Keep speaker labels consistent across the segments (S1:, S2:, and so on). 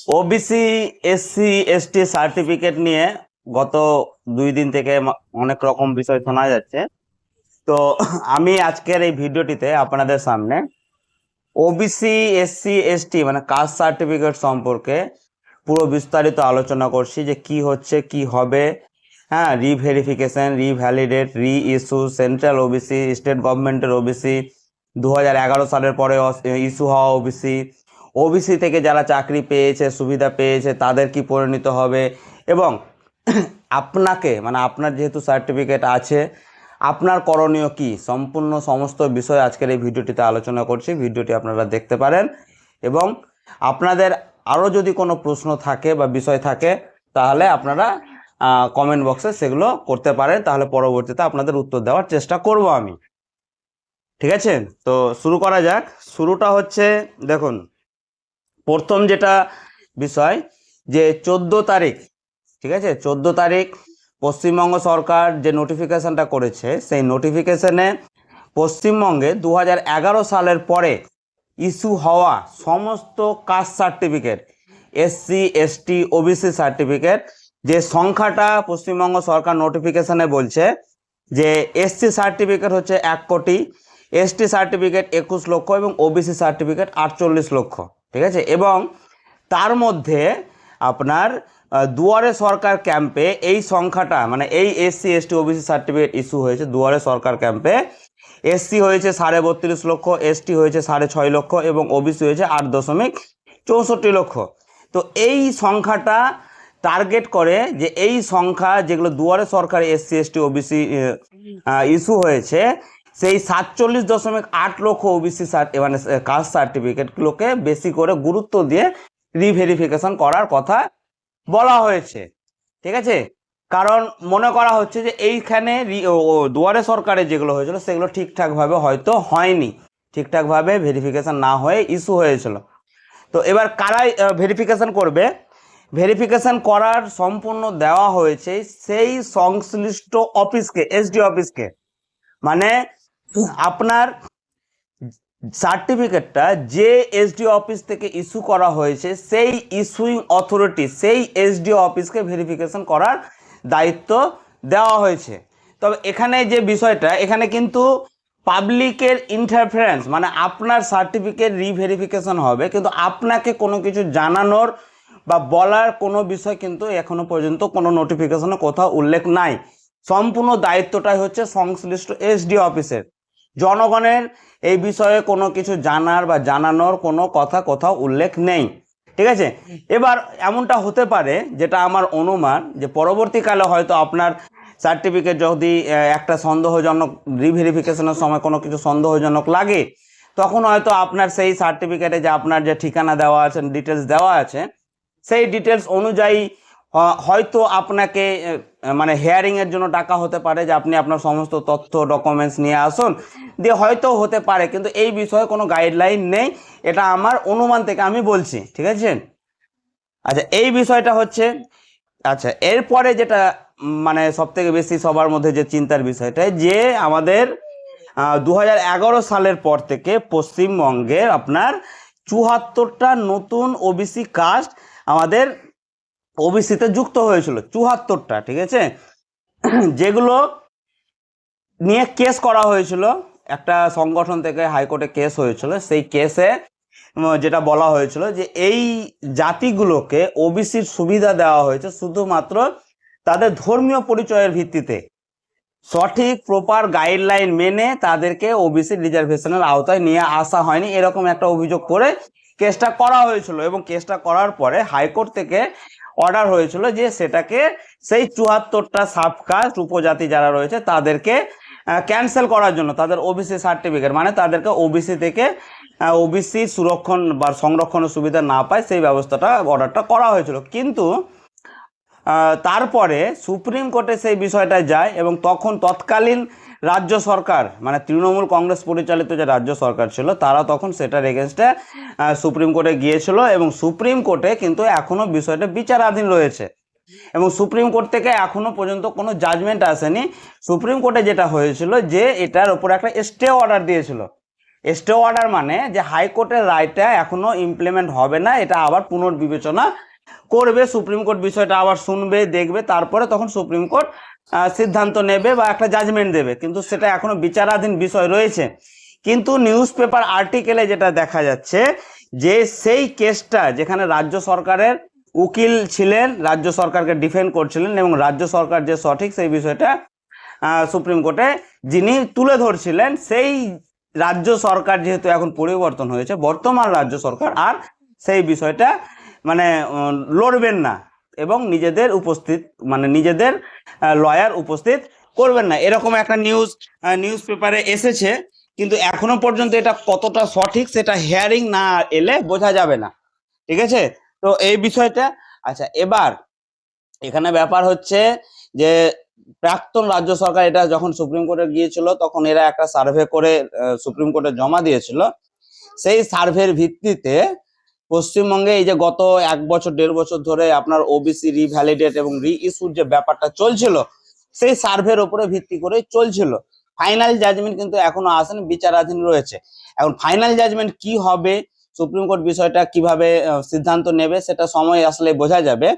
S1: OBC SC ST certificate নিয়ে গত 2 দিন থেকে অনেক রকম বিষয় শোনা যাচ্ছে। তো আমি আজকের এই ভিডিওটিতে আপনাদের সামনে ওবিসি এসসি এসটি মানে কাস্ট সার্টিফিকেট সম্পর্কে পুরো বিস্তারিত আলোচনা করছি, যে কি হচ্ছে, কি হবে। হ্যাঁ, রিভেরিফিকেশন, রিভ্যালিডেট, রি ইস্যু, সেন্ট্রাল ওবিসি, স্টেট গভর্নমেন্টের ওবিসি, 2011 সালের পরে ইস্যু হওয়া ওবিসি, ওবিসি থেকে যারা চাকরি পেয়েছে, সুবিধা পেয়েছে, তাদের কি পরিণত হবে, এবং আপনাকে মানে আপনার যেহেতু সার্টিফিকেট আছে, আপনার করণীয় কি, সম্পূর্ণ সমস্ত বিষয় আজকের এই ভিডিওটিতে আলোচনা করছি। ভিডিওটি আপনারা দেখতে পারেন, এবং আপনাদের আরও যদি কোনো প্রশ্ন থাকে বা বিষয় থাকে তাহলে আপনারা কমেন্ট বক্সে সেগুলো করতে পারেন, তাহলে পরবর্তীতে আপনাদের উত্তর দেওয়ার চেষ্টা করব আমি। ঠিক আছে, তো শুরু করা যাক। শুরুটা হচ্ছে, দেখুন, প্রথম যেটা বিষয়, যে 14 তারিখ, ঠিক আছে, 14 তারিখ পশ্চিমবঙ্গ সরকার যে নোটিফিকেশনটা করেছে, সেই নোটিফিকেশনে পশ্চিমবঙ্গে 2011 সালের পরে ইস্যু হওয়া সমস্ত caste certificate, SC ST OBC certificate, যে সংখ্যাটা পশ্চিমবঙ্গ সরকার নোটিফিকেশনে বলছে যে এসসি সার্টিফিকেট হচ্ছে 1 কোটি, এসটি সার্টিফিকেট 21 লক্ষ এবং ওবিসি সার্টিফিকেট 48 লক্ষ। ঠিক আছে, এবং তার মধ্যে আপনার দুয়ারে সরকার ক্যাম্পে এই সংখ্যাটা, মানে এই SC ST OBC certificate issue হয়েছে দুয়ারে সরকার ক্যাম্পে, এসসি হয়েছে 32.5 লক্ষ, এসটি হয়েছে 6.5 লক্ষ এবং ওবিসি হয়েছে 8.64 লক্ষ। তো এই সংখ্যাটা টার্গেট করে, যে এই সংখ্যা যেগুলো দুয়ারে সরকার এসসি এসটি ওবিসি ইস্যু হয়েছে, সেই 47.8 লক্ষ ওবিসি মানে কাস্ট সার্টিফিকেটগুলোকে বেশি করে গুরুত্ব দিয়ে রিভেরিফিকেশন করার কথা বলা হয়েছে। ঠিক আছে, কারণ মনে করা হচ্ছে যে এইখানে দুয়ারে সরকারে যেগুলো হয়েছিল সেগুলো ঠিকঠাকভাবে হয়তো হয়নি, ঠিকঠাকভাবে ভেরিফিকেশন না হয়ে ইস্যু হয়েছিল। তো এবার কারাই ভেরিফিকেশন করবে? ভেরিফিকেশন করার সম্পূর্ণ দেওয়া হয়েছে সেই সংশ্লিষ্ট অফিসকে, এসডি অফিসকে। মানে আপনার সার্টিফিকেটটা যে এসডি অফিস থেকে ইস্যু করা হয়েছে, সেই ইস্যুইং অথরিটি, সেই এসডি অফিসকে ভেরিফিকেশন করার দায়িত্ব দেওয়া হয়েছে। তবে এখানে যে বিষয়টা, এখানে কিন্তু পাবলিকের ইন্টারফারেন্স, মানে আপনার সার্টিফিকেট রিভেরিফিকেশন হবে, কিন্তু আপনাকে কোনো কিছু জানানোর বা বলার কোনো বিষয় কিন্তু এখনো পর্যন্ত কোনো নোটিফিকেশনে কোথাও উল্লেখ নাই। সম্পূর্ণ দায়িত্বটাই হচ্ছে সংশ্লিষ্ট এসডি অফিসের। জনগণের এই বিষয়ে কোনো কিছু জানার বা জানানোর কোনো কথা কোথাও উল্লেখ নেই। ঠিক আছে, এবার এমনটা হতে পারে, যেটা আমার অনুমান, যে পরবর্তীকালে হয়তো আপনার সার্টিফিকেট যদি একটা সন্দেহজনক, রিভেরিফিকেশনের সময় কোনো কিছু সন্দেহজনক লাগে, তখন হয়তো আপনার সেই সার্টিফিকেটে যে আপনার যে ঠিকানা দেওয়া আছে, ডিটেলস দেওয়া আছে, সেই ডিটেলস অনুযায়ী হয়তো আপনাকে মানে হেয়ারিংয়ের জন্য ডাকা হতে পারে, যে আপনি আপনার সমস্ত তথ্য ডকুমেন্টস নিয়ে আসুন, দিয়ে হয়তো হতে পারে, কিন্তু এই বিষয়ে কোনো গাইডলাইন নেই। এটা আমার অনুমান থেকে আমি বলছি। ঠিক আছে, আচ্ছা, এই বিষয়টা হচ্ছে। আচ্ছা, এরপরে যেটা মানে সব থেকে বেশি সবার মধ্যে যে চিন্তার বিষয়টা, যে আমাদের 2011 সালের পর থেকে পশ্চিমবঙ্গে আপনার 74টা নতুন ওবিসি কাস্ট আমাদের ওবিসিতে যুক্ত হয়েছিল, 74টা। ঠিক আছে, যেগুলো নিয়ে কেস করা হয়েছিল, একটা সংগঠন থেকে হাইকোর্টে কেস হয়েছিল। সেই কেসে যেটা বলা হয়েছিল যে এই জাতিগুলোকে ওবিসির সুবিধা দেওয়া হয়েছে শুধুমাত্র তাদের ধর্মীয় পরিচয়ের ভিত্তিতে, সঠিক প্রপার গাইডলাইন মেনে তাদেরকে ওবিসি রিজার্ভেশনের আওতায় নিয়ে আসা হয়নি, এরকম একটা অভিযোগ করে কেসটা করা হয়েছিল। এবং কেসটা করার পরে হাইকোর্ট থেকে অর্ডার হয়েছিল যে সেটাকে, সেই 74টা সাবকাস্ট উপজাতি যারা রয়েছে তাদেরকে ক্যান্সেল করার জন্য, তাদের ওবিসি সার্টিফিকেট মানে তাদেরকে ওবিসি থেকে ওবিসি সুরক্ষণ বা সংরক্ষণের সুবিধা না পায়, সেই ব্যবস্থাটা, অর্ডারটা করা হয়েছিল। কিন্তু তারপরে সুপ্রিম কোর্টে সেই বিষয়টা যায়, এবং তখন তৎকালীন রাজ্য সরকার, মানে তৃণমূল কংগ্রেস পরিচালিত যে রাজ্য সরকার ছিল, তারা তখন সেটার এগেনস্টে সুপ্রিম কোর্টে গিয়েছিল, এবং সুপ্রিম কোর্টে কিন্তু এখনও বিষয়টা বিচারাধীন রয়েছে, এবং সুপ্রিম কোর্ট থেকে এখনো পর্যন্ত কোনো জাজমেন্ট আসেনি। সুপ্রিম কোর্টে যেটা হয়েছিল, যে এটার উপর একটা স্টে অর্ডার দিয়েছিল, স্টে অর্ডার মানে যে হাইকোর্টের রায়টা এখনো ইমপ্লিমেন্ট হবে না, এটা আবার পুনর্বিবেচনা করবে, সুপ্রিম কোর্ট বিষয়টা আবার শুনবে দেখবে, তারপরে তখন সুপ্রিম কোর্ট সিদ্ধান্ত নেবে বা একটা জাজমেন্ট দেবে, কিন্তু সেটা এখনো বিচারাধীন বিষয় রয়েছে। কিন্তু নিউজ পেপার আর্টিকেলে যেটা দেখা যাচ্ছে যে সেই কেসটা যেখানে রাজ্য সরকারের উকিল ছিলেন, রাজ্য সরকারকে ডিফেন্ড করছিলেন এবং রাজ্য সরকার যে সঠিক সেই বিষয়টা সুপ্রিম কোর্টে যিনি তুলে ধরছিলেন, সেই রাজ্য সরকার যেহেতু এখন পরিবর্তন হয়েছে, বর্তমান রাজ্য সরকার আর সেই বিষয়টা মানে লড়বেন না এবং নিজেদের নিজেদের লয়ার উপস্থিত করবেন না, এরকম একটা নিউজ পেপারে এসেছে। কিন্তু এখনো পর্যন্ত এটা কতটা সঠিক সেটা হিয়ারিং না এলে বোঝা যাবে না, ঠিক আছে? তো এই বিষয়টা আচ্ছা, এবার এখানে ব্যাপার হচ্ছে যে প্রাক্তন রাজ্য সরকার এটা যখন সুপ্রিম কোর্টে গিয়েছিল তখন এরা একটা সার্ভে করে সুপ্রিম কোর্টে জমা দিয়েছিল। সেই সার্ভের ভিত্তিতে পশ্চিমবঙ্গে এই যে গত 1-1.5 বছর ধরে আপনার ওবিসি রিভ্যালিডেট এবং রি ইস্যুর যে ব্যাপারটা চলছিল, সেই সার্ভের উপরে ভিত্তি করে চলছিল। ফাইনাল জাজমেন্ট কিন্তু এখনো আসেনি, বিচারাধীন রয়েছে। এখন ফাইনাল জাজমেন্ট কি হবে, সুপ্রিম কোর্ট বিষয়টা কিভাবে সিদ্ধান্ত নেবে সেটা সময় আসলে বোঝা যাবে।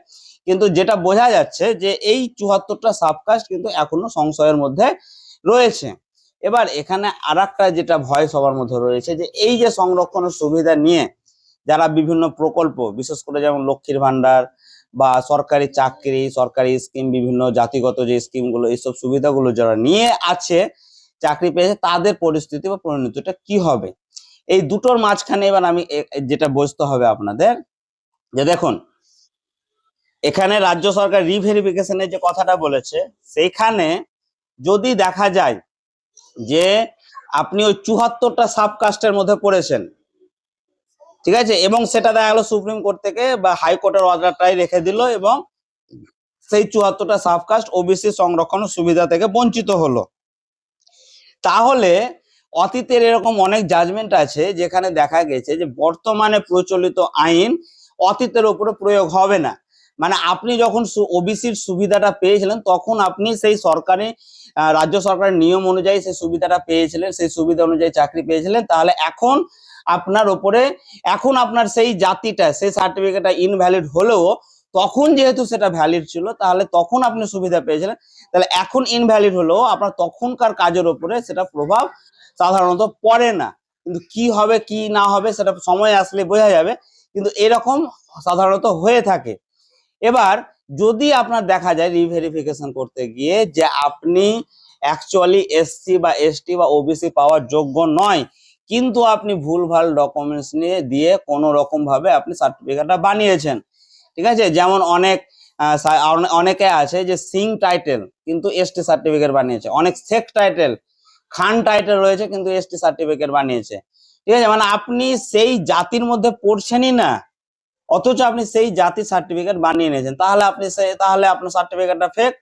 S1: কিন্তু যেটা বোঝা যাচ্ছে যে এই 74টা সাবকাস্ট কিন্তু এখনো সংশয়ের মধ্যে রয়েছে। এবার এখানে আরেকটা যেটা ভয় সবার মধ্যে রয়েছে যে এই যে সংরক্ষণের সুবিধা নিয়ে যারা বিভিন্ন প্রকল্প, বিশেষ করে যেমন লক্ষ্মীর ভান্ডার বা সরকারি চাকরি, সরকারি স্কিম, বিভিন্ন জাতিগত যে স্কিমগুলো, এইসব সুবিধাগুলো যারা নিয়ে আছে, চাকরি পেয়েছে, তাদের পরিস্থিতি বা পরিণতিটা কি হবে, এই দুটোর মাঝখানে এবার আমি যেটা বুঝতে হবে আপনাদের যে দেখুন, এখানে রাজ্য সরকার রিভেরিফিকেশনের যে কথাটা বলেছে, সেইখানে যদি দেখা যায় যে আপনি ওই 74টা সাবকাস্টের মধ্যে পড়েছেন, ঠিক আছে, এবং সেটা দেখা গেল সুপ্রিম কোর্ট থেকে বা হাইকোর্টের অর্ডারটাই রেখে দিল এবং সেই 74টা সাবকাস্ট ওবিসি সংরক্ষণ সুবিধা থেকে বঞ্চিত হলো, তাহলে অতীতের এরকম অনেক জাজমেন্ট আছে যেখানে দেখা গেছে যে বর্তমানে প্রচলিত আইন অতীতের উপরে প্রয়োগ হবে না। মানে আপনি যখন ওবিসির সুবিধাটা পেয়েছিলেন তখন আপনি সেই সরকারি রাজ্য সরকারের নিয়ম অনুযায়ী সেই সুবিধাটা পেয়েছিলেন, সেই সুবিধা অনুযায়ী চাকরি পেয়েছিলেন, তাহলে এখন আপনার উপরে, এখন আপনার সেই জাতিটা, সেই সার্টিফিকেটটা ইনভ্যালিড হলেও তখন যেহেতু সেটা ভ্যালিড ছিল, তাহলে তখন আপনি সুবিধা পেয়েছিলেন, তাহলে এখন ইনভ্যালিড হলেও আপনার তখনকার কাজের উপরে সেটা প্রভাব সাধারণত পড়ে না। কিন্তু কি হবে কি না হবে সেটা সময় আসলে বোঝা যাবে, কিন্তু এরকম সাধারণত হয়ে থাকে। এবার যদি আপনার দেখা যায় রিভেরিফিকেশন করতে গিয়ে যে আপনি অ্যাকচুয়ালি এসসি বা এসটি বা ওবিসি পাওয়ার যোগ্য নয়, কিন্তু আপনি ভুলভাল ডকুমেন্টস নিয়ে দিয়ে কোনো রকম ভাবে আপনি সার্টিফিকেটটা বানিয়েছেন, ঠিক আছে, যেমন অনেকে আছে যে সিং টাইটেল কিন্তু এসটি সার্টিফিকেট বানিয়েছে, অনেক শেখ টাইটেল, খান টাইটেল রয়েছে কিন্তু এসটি সার্টিফিকেট বানিয়েছে, ঠিক আছে, মানে আপনি সেই জাতির মধ্যে পড়ছেনই না অথচ আপনি সেই জাতির সার্টিফিকেট বানিয়ে নিয়েছেন, তাহলে আপনার সার্টিফিকেটটা ফেক।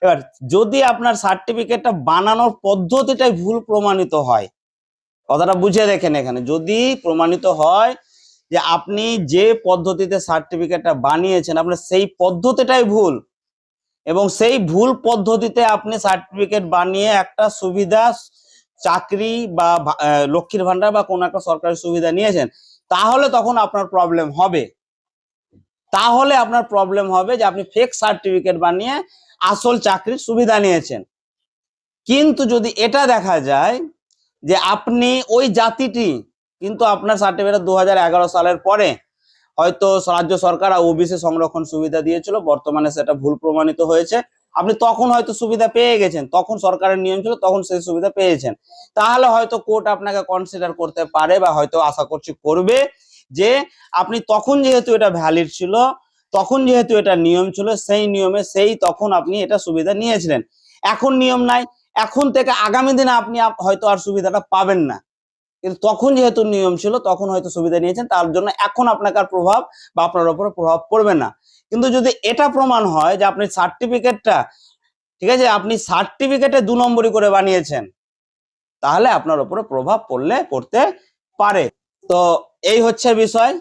S1: এবার যদি আপনার সার্টিফিকেটটা বানানোর পদ্ধতিটাই ভুল প্রমাণিত হয়, কথাটা বুঝে দেখেন, এখানে যদি প্রমাণিত হয় যে আপনি যে পদ্ধতিতে সার্টিফিকেটটা বানিয়েছেন আপনার সেই পদ্ধতিটাই ভুল এবং সেই ভুল পদ্ধতিতে আপনি সার্টিফিকেট বানিয়ে একটা সুবিধা, চাকরি বা লক্ষ্মীর ভান্ডার বা কোনো একটা সরকারি সুবিধা নিয়েছেন, তাহলে তখন আপনার প্রবলেম হবে। তাহলে আপনার প্রবলেম হবে যে আপনি ফেক সার্টিফিকেট বানিয়ে আসল চাকরির সুবিধা নিয়েছেন। কিন্তু যদি এটা দেখা যায় যে আপনি ওই জাতিটি কিন্তু আপনার সার্টিফিকেট 2011 সালের পরে হয়তো রাজ্য সরকার ওবিসি সংরক্ষণ সুবিধা দিয়েছিল, বর্তমানে সেটা ভুল প্রমাণিত হয়েছে, আপনি তখন হয়তো সুবিধা পেয়ে গেছেন, তখন সরকারের নিয়ম ছিল, তখন সেই সুবিধা পেয়েছেন, তাহলে হয়তো কোর্ট আপনাকে কনসিডার করতে পারে বা হয়তো আশা করছি করবে যে আপনি তখন যেহেতু এটা ভ্যালিড ছিল, তখন যেহেতু এটা নিয়ম ছিল, সেই নিয়মে তখন আপনি এটা সুবিধা নিয়েছিলেন, এখন নিয়ম নাই, এখন থেকে আগামী দিনে আপনি হয়তো আর সুবিধাটা পাবেন না, কিন্তু তখন যেহেতু নিয়ম ছিল তখন হয়তো সুবিধা নিয়েছেন, তার জন্য এখন আপনার প্রভাব বা আপনার উপরে প্রভাব পড়বে না। কিন্তু যদি এটা প্রমাণ হয় যে আপনি সার্টিফিকেটটা, ঠিক আছে, আপনি সার্টিফিকেটে 2 নম্বরই করে বানিয়েছেন, তাহলে আপনার উপরে প্রভাব পড়তে পারে। তো এই হচ্ছে বিষয়।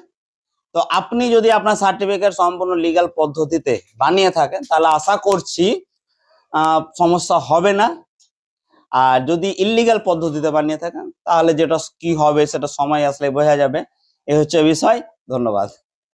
S1: তো আপনি যদি আপনার সার্টিফিকেট সম্পূর্ণ লিগ্যাল পদ্ধতিতে বানিয়ে থাকেন তাহলে আশা করছি সমস্যা হবে না। আর যদি ইল্লিগাল পদ্ধতিতে বানিয়ে থাকেন তাহলে যেটা কি হবে সেটা সময় আসলে বোঝা যাবে। এই হচ্ছে বিষয়। ধন্যবাদ।